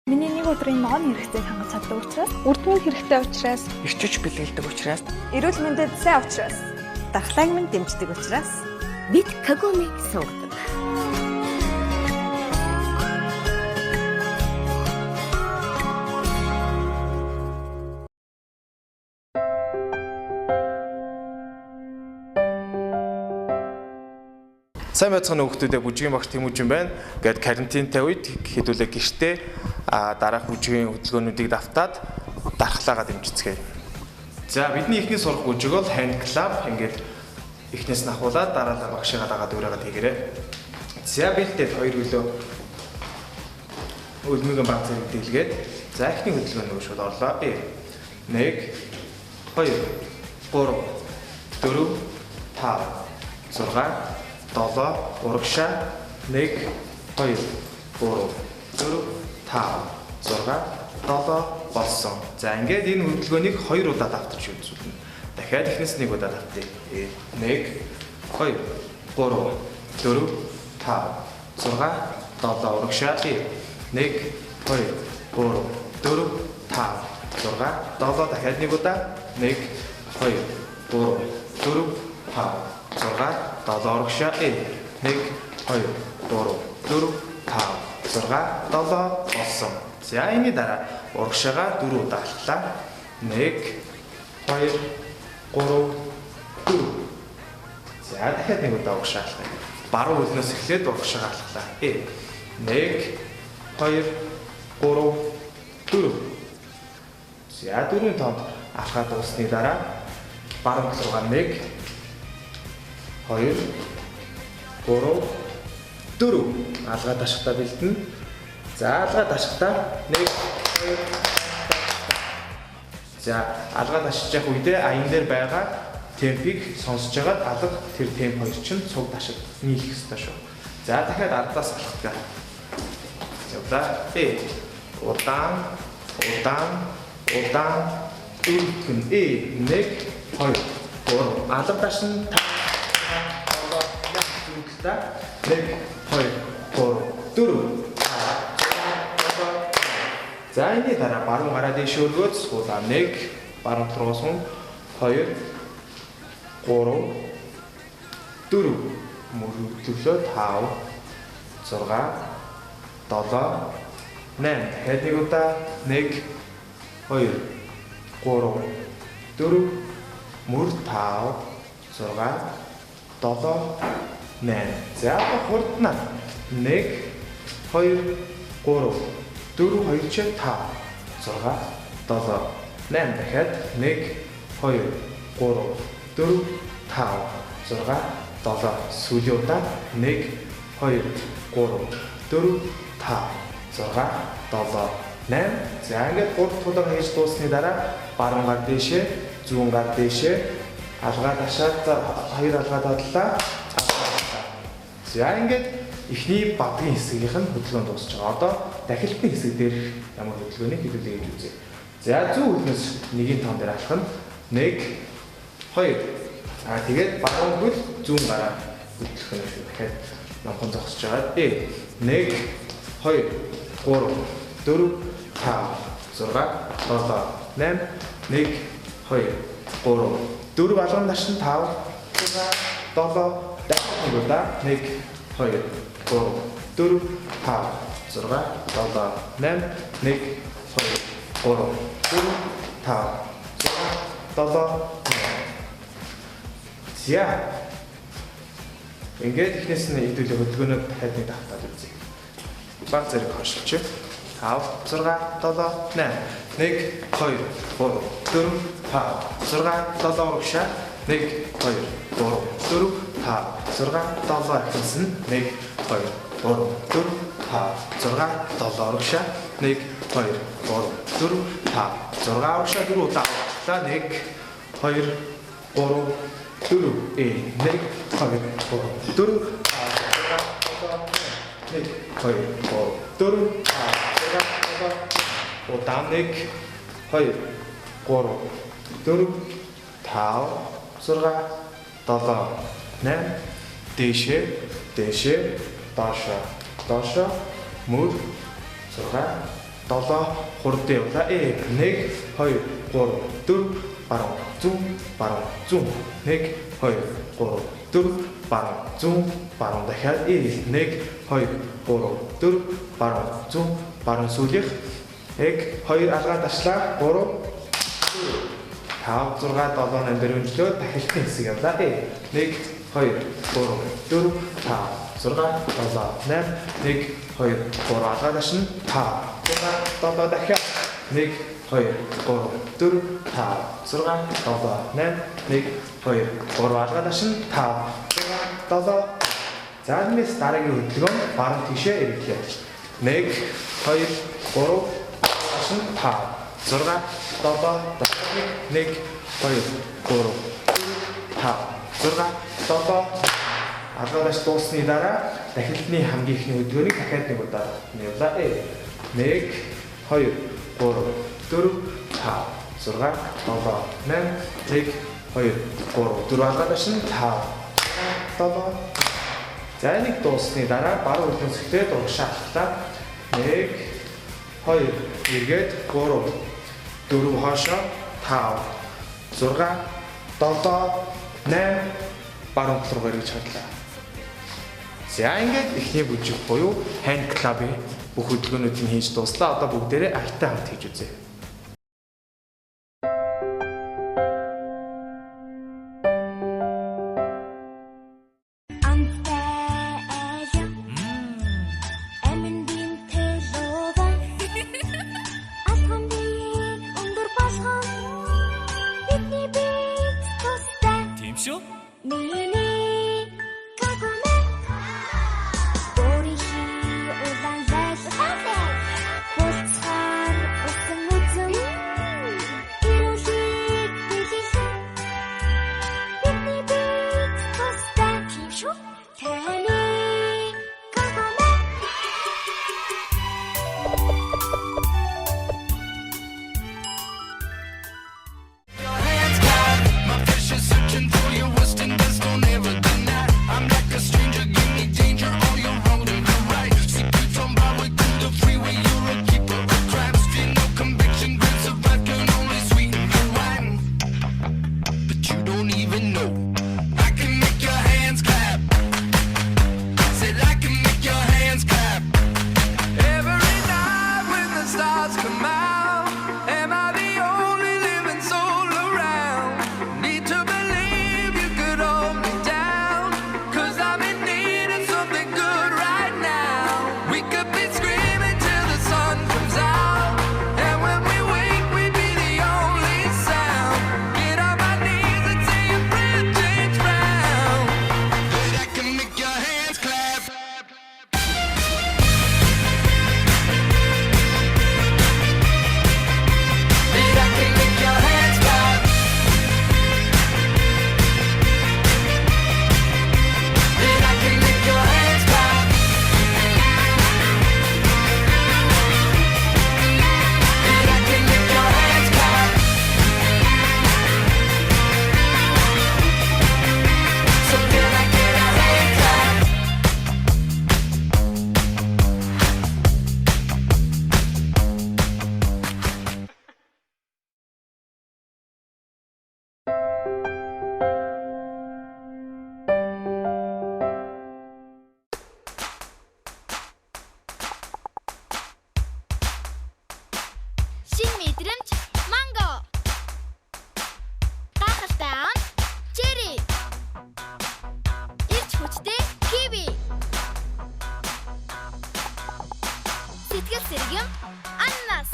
Миний нэг өдрийн ноон хэрэгтэй хангаж чаддаг учраас, үр дүн хэрэгтэй учраас, ирчүүч бэлгэлдэг учраас, эрүүл мэндэд сайн учраас, дархлааг минь дэмждэг учраас бид Kagome сонгодог. Сайн байцгаана хүүхдүүдээ бүжгийн багш Тэмүүжин байна. Гэт карантинтай үед хэдүүлээ гэртээ дараах бүжгийн хөдөлгөөнүүдийг давтаад дархлаагаа дэмжицгээе. За бидний ихний сурах бүжиг бол hand clap. Ингээд эхнээс нь ахуулаад дараалал багшигаа дагаад өөрөөгөө хийгээрэй. За бэлдээд хоёр хөлөө үлмигийн баг зэрэг дийлгээд за ихний хөдөлгөөнөө шууд орлоо. 1 2 3 4 5 6 7 урагшаа 1 2 3 4 5 6 7 болсон. За ингээд энэ хөдөлгөөнийг 2 удаа давтарч үзүүлнэ. Дахиад эхнээс нэг удаа давтъя. 1 2 3 4 5 6 7 урагшаа 1 2 3 4 5 6 7 дахиад нэг удаа 1 2 3 4 5 6 7 урагшаа 1 2 3 4 5 6 7 болсон. За энэ дараа урагшаагаа 4 удаа алхлаа. 1 2 3 4. За дахиад нэг удаа урагшаа алхлаа. Баруун хөлнөөс эхлээд урагшаагаа алхлаа. 1 2 3 4. За дөрвөн тоонд алхаад дуусны дараа баруун руугаа 1 2 3 4 алгаа дашхтаа бэлдэнэ. За алгаа дашхтаа 1 2 За алгаа дашиж явах үедээ аян дээр байгаа темпийг сонсож байгаад алга тэр темп хоёр чинь цуг дашиг нийлэх ёстой шүү. За дахиад ардаас алхах гэх. За удаан үргэн 1 2 3 алга дашин 1 2 3 4 За энэ дараа баруун гараа дэш өргөөд суулаа 1 баруун руу сун 2 3 4 мөрөглөлөө 5 6 7 8 дахиад нэг удаа 1 2 3 4 мөр 5 6 7 8 За хурднаа 1 2 3 4 2 5 6 7 8 дахиад 1 2 3 4 5 6 7 сүүлийн удаа 1 2 3 4 5 6 7 8 За ингээд 3 удаа хийж дуусны дараа баруун гар дэшээ зүүн гар дэшээ алгаа дашаад 2 алгаа дадлаа. За ингээд эхний бадгийн хэсгийнх нь хөдөлгөөн дуусч байгаа. Одоо дахилтны хэсэг дээр ямар хөдөлгөөнийг хэлүүлээ гэж үзье. За зүүн хөлнөөс нэгийн тоон дээр алхах нь 1 2 тэгээд баруун хөл зүүн гараа хөдлөх нь шүү. Тэгэхээр номхон зогсож байгаа. 1 2 3 4 5 6 7 8 1 2 3 4 алган дашин 5 6 7 дахиад нэг удаа 1 2 3 4 5 6 7 8 1 2 3 4 5 6 7 За ингээд ихнээс нь хэдүүлээ хөдөлгөөнөө дахиад нэг давтаад үзье. Баг зэрэг хойшлооч. 5 6 7 8 1 2 3 4 5 6 7 урагшаа 1 2 3 4 5 6 7 ихэнсэн 1 2 3 4 5 6 7 урагшаа 1 2 3 4 5 6 урагшаа 4 удаа алхлаа 1 2 3 4 1 2 3 4 1 2 3 удаа 1 2 3 4 5 6 7 8 дээшээ доошоо мөр 6 7 хурдан явуулаа. 1 2 3 4 баруун 100 баруун 100 1 2 3 4 баруун 100 баруун дахиад 1 2 3 4 баруун 100 баруун сүүлийнх 1 2 алгаа ташлаа 3 5 6 7 8 дөрөв төлөө дахилтын хэсэг явлаа. 1 2 3 4 5 6 7 8 1 2 3 алгаа ташна 5 6 7 дахиад 1 2 3 4 5 6 7 8 1 2 3 алгаа ташна 5 6 7 за энэс дараагийн хөдөлгөөн баруун тишээ эргэлээ. 1 2 3 ташна 5 6 7 1 2 3 5 6 7 алгадаш дуусны дараа дахилтны хамгийн ихний хөдөлгөөнийг дахиад нэг удаа явуулаа. 1 2 3 4 5 6 7 8 1 2 3 4 алгадаш нь 5 7 за нэг дуусны дараа баруун хөлнөсгтээ дургашааллаа. 1 2 эргээд 3 4 хоошоо 5 6 7 8 баруун талруу гаргаж хадлаа. За ингээд эхний бүжиг буюу hand club-ийн бүх хөдөлгөөнүүдийг хийж дууслаа. Одоо бүгдээрээ альтай хамт хийж үзье. Сэтгэл сэргэм Аннас